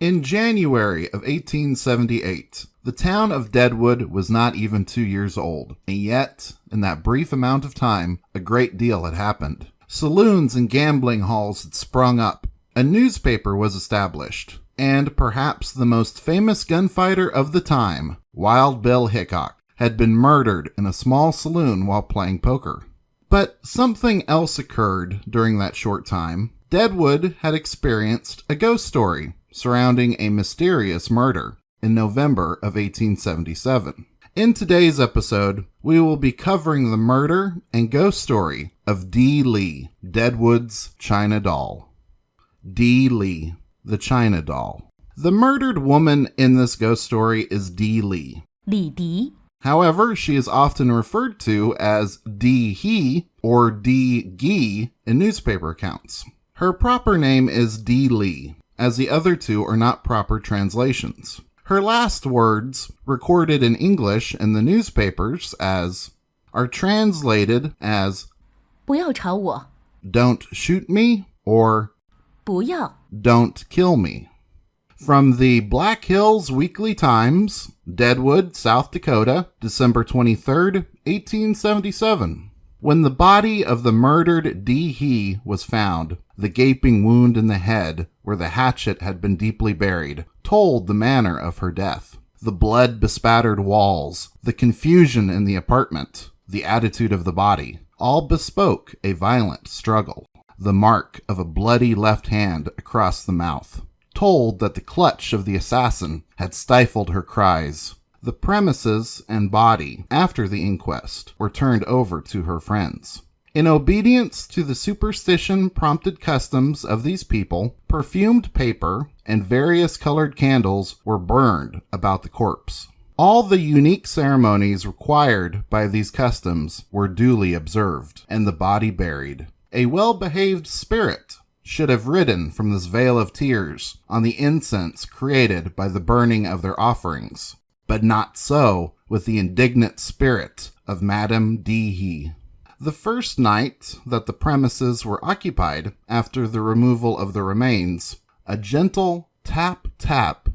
In January of 1878, the town of Deadwood was not even 2 years old, and yet, in that brief amount of time, a great deal had happened. Saloons and gambling halls had sprung up, a newspaper was established, and perhaps the most famous gunfighter of the time, Wild Bill Hickok, had been murdered in a small saloon while playing poker. But something else occurred during that short time. Deadwood had experienced a ghost story surrounding a mysterious murder in November of 1877. In today's episode, we will be covering the murder and ghost story of Dee Lee, Deadwood's China Doll. Dee Lee, the China Doll. The murdered woman in this ghost story is Dee Lee. 李迪 However, she is often referred to as Dee He or Dee Gee in newspaper accounts. Her proper name is Dee Lee, as the other two are not proper translations. Her last words, recorded in English in the newspapers are translated as 不要吵我 "Don't shoot me" or 不要 "Don't kill me." From the Black Hills Weekly Times, Deadwood, South Dakota, December 23rd, 1877. When the body of the murdered Dee He was found, the gaping wound in the head, where the hatchet had been deeply buried, told the manner of her death. The blood-bespattered walls, the confusion in the apartment, the attitude of the body, all bespoke a violent struggle. The mark of a bloody left hand across the mouth told that the clutch of the assassin had stifled her cries. The premises and body, after the inquest, were turned over to her friends. In obedience to the superstition-prompted customs of these people, perfumed paper and various colored candles were burned about the corpse. All the unique ceremonies required by these customs were duly observed, and the body buried. A well-behaved spirit should have ridden from this vale of tears on the incense created by the burning of their offerings, but not so with the indignant spirit of Madame Dee He. The first night that the premises were occupied after the removal of the remains, a gentle tap-tap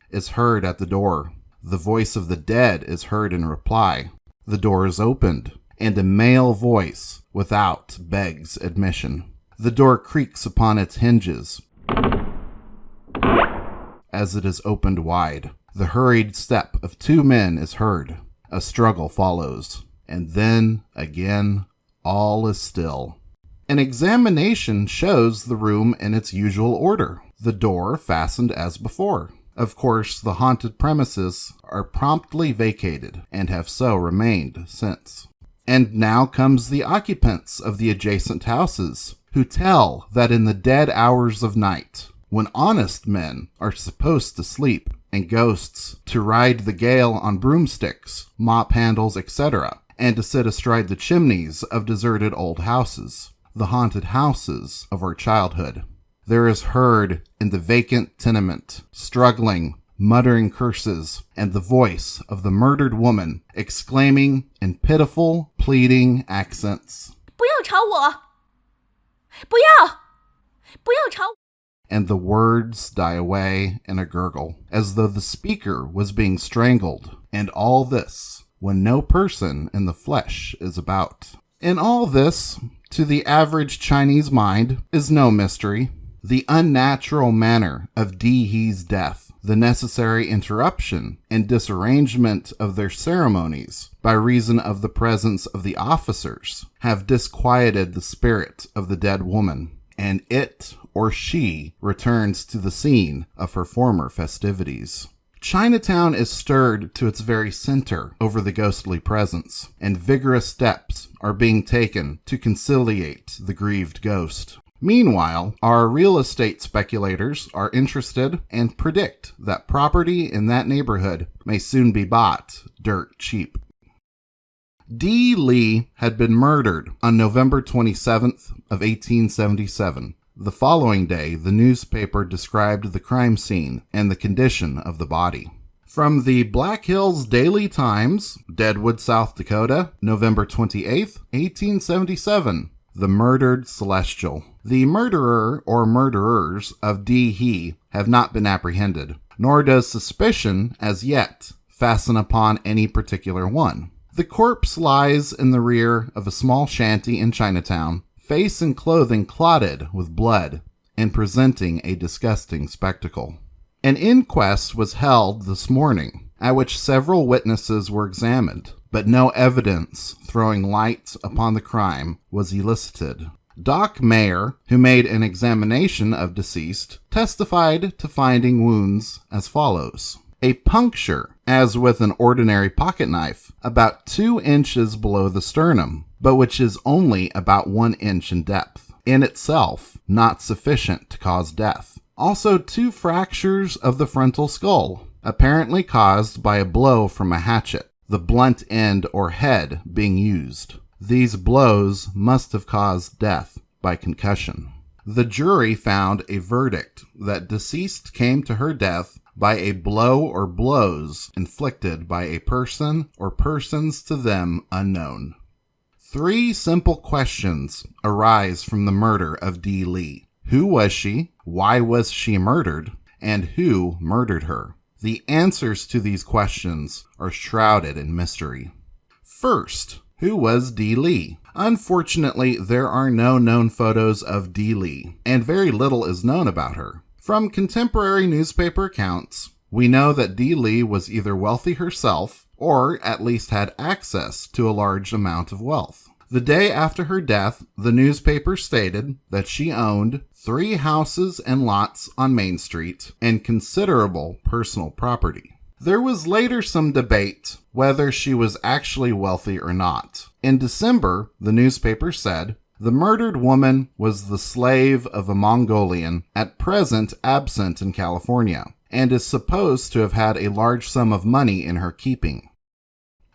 is heard at the door. The voice of the dead is heard in reply. The door is opened, and a male voice without begs admission. The door creaks upon its hinges as it is opened wide. The hurried step of two men is heard. A struggle follows. And then, again, all is still. An examination shows the room in its usual order. The door fastened as before. Of course, the haunted premises are promptly vacated and have so remained since. And now comes the occupants of the adjacent houses, who tell that in the dead hours of night, when honest men are supposed to sleep and ghosts to ride the gale on broomsticks, mop handles, etc., and to sit astride the chimneys of deserted old houses, the haunted houses of our childhood, there is heard in the vacant tenement, struggling, muttering curses, and the voice of the murdered woman exclaiming in pitiful, pleading accents, 不要吵我不要不要吵 and the words die away in a gurgle, as though the speaker was being strangled, and all this when no person in the flesh is about. In all this, to the average Chinese mind, is no mystery. The unnatural manner of Dee He's death, the necessary interruption and disarrangement of their ceremonies by reason of the presence of the officers, have disquieted the spirit of the dead woman, and it or she returns to the scene of her former festivities. Chinatown is stirred to its very center over the ghostly presence, and vigorous steps are being taken to conciliate the grieved ghost. Meanwhile, our real estate speculators are interested and predict that property in that neighborhood may soon be bought dirt cheap. Dee Lee had been murdered on November 27th of 1877. The following day, the newspaper described the crime scene and the condition of the body. From the Black Hills Daily Times, Deadwood, South Dakota, November 28th, 1877. The Murdered Celestial. The murderer or murderers of Dee He have not been apprehended, nor does suspicion, as yet, fasten upon any particular one. The corpse lies in the rear of a small shanty in Chinatown, face and clothing clotted with blood, and presenting a disgusting spectacle. An inquest was held this morning, at which several witnesses were examined, but no evidence throwing light upon the crime was elicited. Doc Mayer, who made an examination of deceased, testified to finding wounds as follows. A puncture, as with an ordinary pocket knife, about 2 inches below the sternum, but which is only about 1 inch in depth. In itself, not sufficient to cause death. Also 2 fractures of the frontal skull, apparently caused by a blow from a hatchet, the blunt end or head being used. These blows must have caused death by concussion. The jury found a verdict that deceased came to her death by a blow or blows inflicted by a person or persons to them unknown. 3 simple questions arise from the murder of Dee Lee. Who was she? Why was she murdered? And who murdered her? The answers to these questions are shrouded in mystery. First, who was Dee Lee? Unfortunately, there are no known photos of Dee Lee, and very little is known about her. From contemporary newspaper accounts, we know that Dee Lee was either wealthy herself, or at least had access to a large amount of wealth. The day after her death, the newspaper stated that she owned 3 houses and lots on Main Street and considerable personal property. There was later some debate whether she was actually wealthy or not. In December, the newspaper said, the murdered woman was the slave of a Mongolian at present absent in California, and is supposed to have had a large sum of money in her keeping.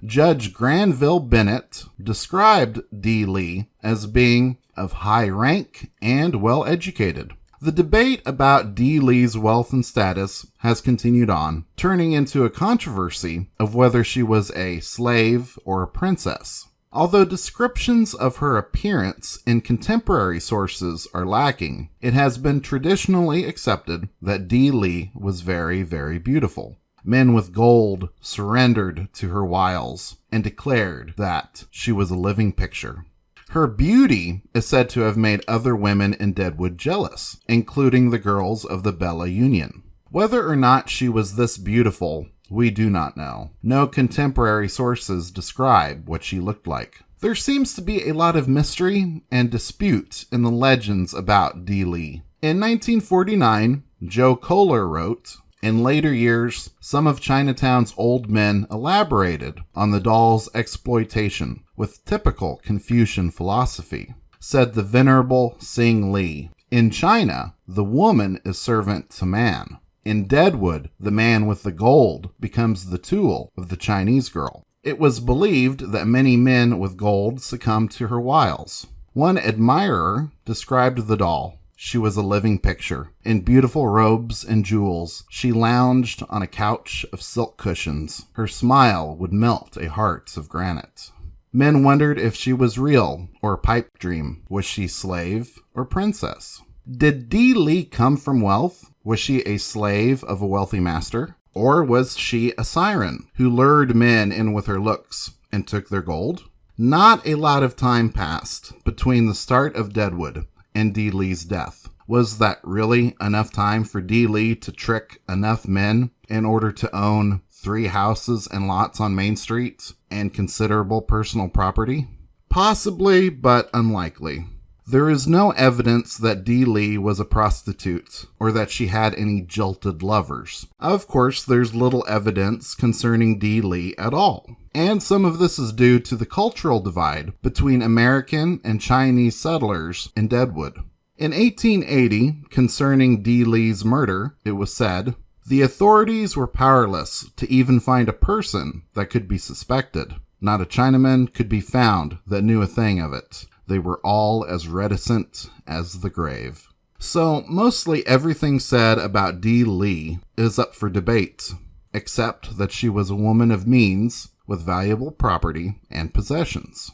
Judge Granville Bennett described Dee Lee as being of high rank and well educated. The debate about Dee Lee's wealth and status has continued on, turning into a controversy of whether she was a slave or a princess. Although descriptions of her appearance in contemporary sources are lacking, it has been traditionally accepted that Dee Lee was very, very beautiful. Men with gold surrendered to her wiles and declared that she was a living picture. Her beauty is said to have made other women in Deadwood jealous, including the girls of the Bella Union. Whether or not she was this beautiful, we do not know. No contemporary sources describe what she looked like. There seems to be a lot of mystery and dispute in the legends about Dee Lee. In 1949, Joe Kohler wrote, in later years, some of Chinatown's old men elaborated on the doll's exploitation with typical Confucian philosophy. Said the venerable Sing Lee, in China, the woman is servant to man. In Deadwood, the man with the gold becomes the tool of the Chinese girl. It was believed that many men with gold succumbed to her wiles. One admirer described the doll. She was a living picture. In beautiful robes and jewels, she lounged on a couch of silk cushions. Her smile would melt a heart of granite. Men wondered if she was real or a pipe dream. Was she slave or princess? Did Dee Lee come from wealth? Was she a slave of a wealthy master? Or was she a siren who lured men in with her looks and took their gold? Not a lot of time passed between the start of Deadwood and Dee Lee's death. Was that really enough time for Dee Lee to trick enough men in order to own 3 houses and lots on Main Street and considerable personal property? Possibly, but unlikely. There is no evidence that Dee Lee was a prostitute or that she had any jilted lovers. Of course, there's little evidence concerning Dee Lee at all. And some of this is due to the cultural divide between American and Chinese settlers in Deadwood. In 1880, concerning Dee Lee's murder, it was said, the authorities were powerless to even find a person that could be suspected. Not a Chinaman could be found that knew a thing of it. They were all as reticent as the grave. So, mostly everything said about Dee Lee is up for debate, except that she was a woman of means with valuable property and possessions.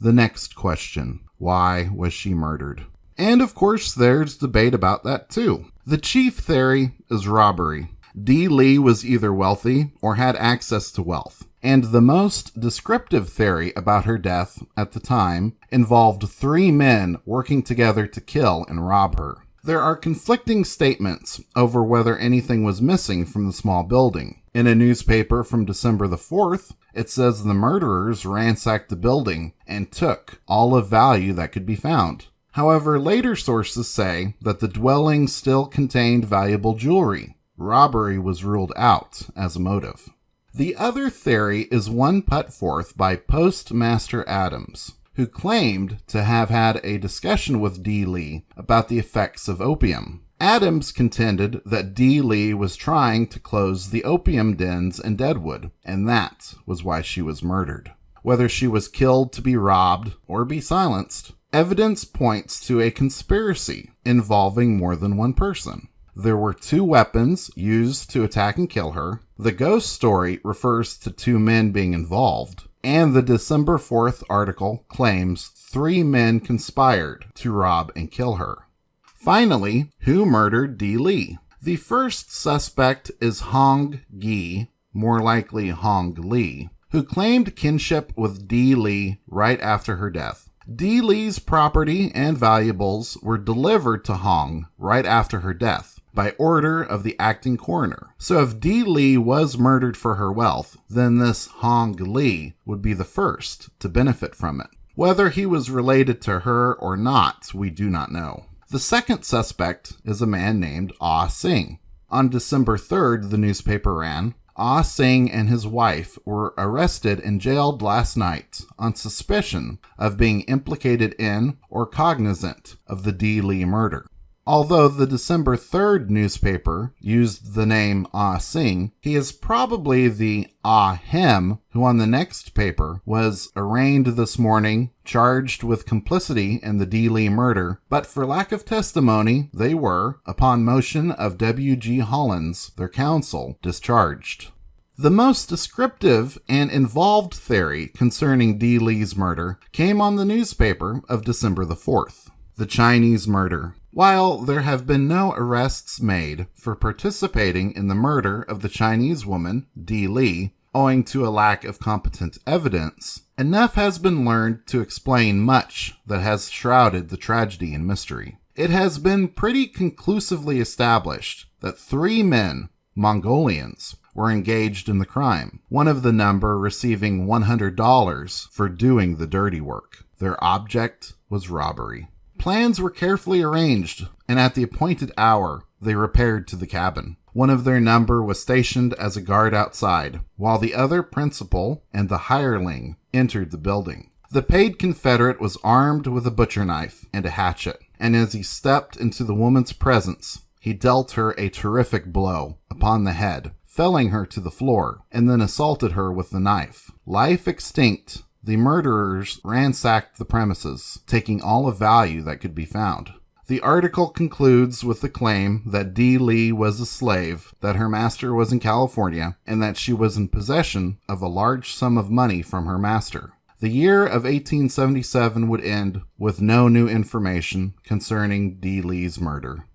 The next question, why was she murdered? And of course, there's debate about that too. The chief theory is robbery. Dee Lee was either wealthy or had access to wealth. And the most descriptive theory about her death at the time involved 3 men working together to kill and rob her. There are conflicting statements over whether anything was missing from the small building. In a newspaper from December the 4th, it says the murderers ransacked the building and took all of value that could be found. However, later sources say that the dwelling still contained valuable jewelry. Robbery was ruled out as a motive. The other theory is one put forth by Postmaster Adams, who claimed to have had a discussion with Dee Lee about the effects of opium. Adams contended that Dee Lee was trying to close the opium dens in Deadwood, and that was why she was murdered. Whether she was killed to be robbed or be silenced, evidence points to a conspiracy involving more than one person. There were 2 weapons used to attack and kill her. The ghost story refers to 2 men being involved. And the December 4th article claims 3 men conspired to rob and kill her. Finally, who murdered Dee Lee? The first suspect is Hong Gi, more likely Hong Lee, who claimed kinship with Dee Lee right after her death. Dee Lee's property and valuables were delivered to Hong right after her death by order of the acting coroner. So if Dee Lee was murdered for her wealth, then this Hong Lee would be the first to benefit from it. Whether he was related to her or not, we do not know. The second suspect is a man named Ah Sing. On December 3rd, the newspaper ran, Ah Sing and his wife were arrested and jailed last night on suspicion of being implicated in or cognizant of the Dee Lee murder. Although the December 3rd newspaper used the name Ah Sing, he is probably the Ah Him who on the next paper was arraigned this morning, charged with complicity in the Dee Lee murder, but for lack of testimony, they were, upon motion of W.G. Hollins, their counsel, discharged. The most descriptive and involved theory concerning Dee Lee's murder came on the newspaper of December the 4th, the Chinese murder. While there have been no arrests made for participating in the murder of the Chinese woman, Dee Lee, owing to a lack of competent evidence, enough has been learned to explain much that has shrouded the tragedy in mystery. It has been pretty conclusively established that 3 men, Mongolians, were engaged in the crime, one of the number receiving $100 for doing the dirty work. Their object was robbery. Plans were carefully arranged, and at the appointed hour, they repaired to the cabin. One of their number was stationed as a guard outside, while the other principal and the hireling entered the building. The paid Confederate was armed with a butcher knife and a hatchet, and as he stepped into the woman's presence, he dealt her a terrific blow upon the head, felling her to the floor, and then assaulted her with the knife. Life extinct, the murderers ransacked the premises, taking all of value that could be found. The article concludes with the claim that Dee Lee was a slave, that her master was in California, and that she was in possession of a large sum of money from her master. The year of 1877 would end with no new information concerning Dee Lee's murder.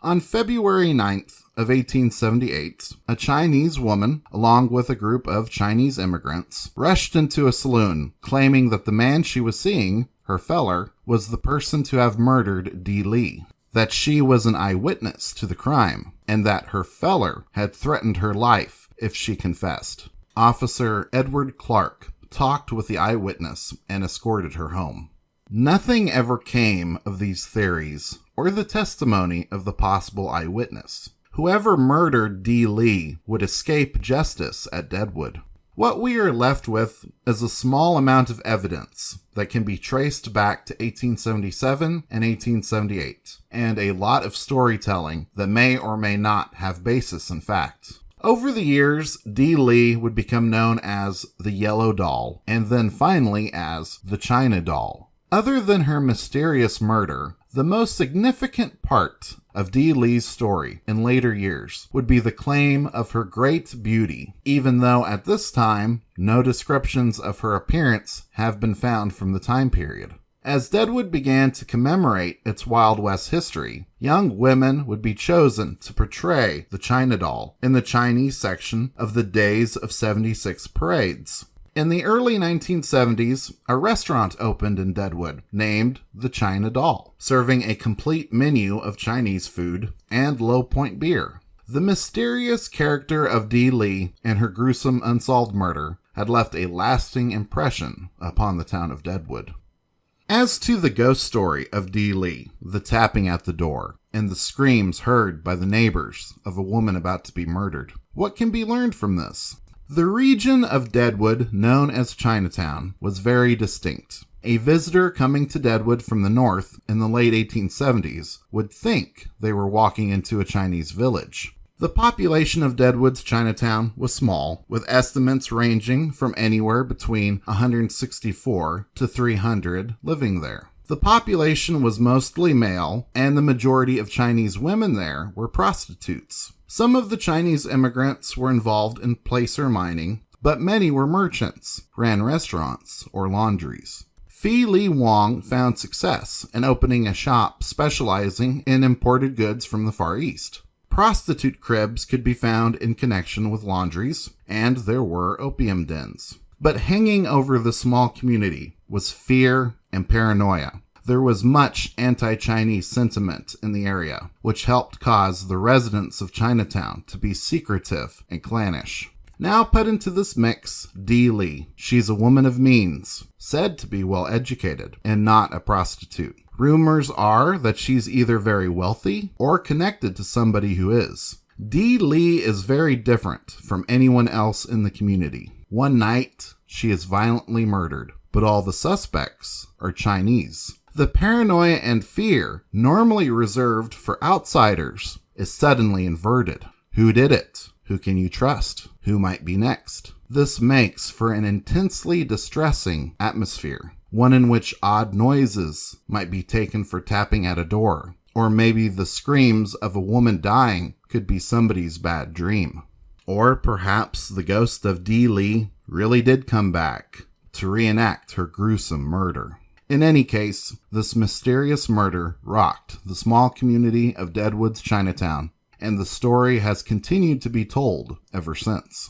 On February 9th of 1878, a Chinese woman, along with a group of Chinese immigrants, rushed into a saloon, claiming that the man she was seeing, her feller, was the person to have murdered Dee Lee, that she was an eyewitness to the crime, and that her feller had threatened her life if she confessed. Officer Edward Clark talked with the eyewitness and escorted her home. Nothing ever came of these theories or the testimony of the possible eyewitness. Whoever murdered Dee Lee would escape justice at Deadwood. What we are left with is a small amount of evidence that can be traced back to 1877 and 1878, and a lot of storytelling that may or may not have basis in fact. Over the years, Dee Lee would become known as the Yellow Doll, and then finally as the China Doll. Other than her mysterious murder, the most significant part of Dee Lee's story in later years would be the claim of her great beauty, even though at this time, no descriptions of her appearance have been found from the time period. As Deadwood began to commemorate its Wild West history, young women would be chosen to portray the China doll in the Chinese section of the Days of 76 parades. In the early 1970s, a restaurant opened in Deadwood named the China Doll, serving a complete menu of Chinese food and Low Point beer. The mysterious character of Dee Lee and her gruesome unsolved murder had left a lasting impression upon the town of Deadwood. As to the ghost story of Dee Lee, the tapping at the door, and the screams heard by the neighbors of a woman about to be murdered, what can be learned from this? The region of Deadwood, known as Chinatown, was very distinct. A visitor coming to Deadwood from the north in the late 1870s would think they were walking into a Chinese village. The population of Deadwood's Chinatown was small, with estimates ranging from anywhere between 164 to 300 living there. The population was mostly male, and the majority of Chinese women there were prostitutes. Some of the Chinese immigrants were involved in placer mining, but many were merchants, ran restaurants, or laundries. Phi Li Wong found success in opening a shop specializing in imported goods from the Far East. Prostitute cribs could be found in connection with laundries, and there were opium dens. But hanging over the small community was fear and paranoia. There was much anti-Chinese sentiment in the area, which helped cause the residents of Chinatown to be secretive and clannish. Now put into this mix Dee Lee. She's a woman of means, said to be well educated, and not a prostitute. Rumors are that she's either very wealthy or connected to somebody who is. Dee Lee is very different from anyone else in the community. One night, she is violently murdered, but all the suspects are Chinese. The paranoia and fear, normally reserved for outsiders, is suddenly inverted. Who did it? Who can you trust? Who might be next? This makes for an intensely distressing atmosphere, one in which odd noises might be taken for tapping at a door, or maybe the screams of a woman dying could be somebody's bad dream. Or perhaps the ghost of Dee Lee really did come back to reenact her gruesome murder. In any case, this mysterious murder rocked the small community of Deadwood's Chinatown, and the story has continued to be told ever since.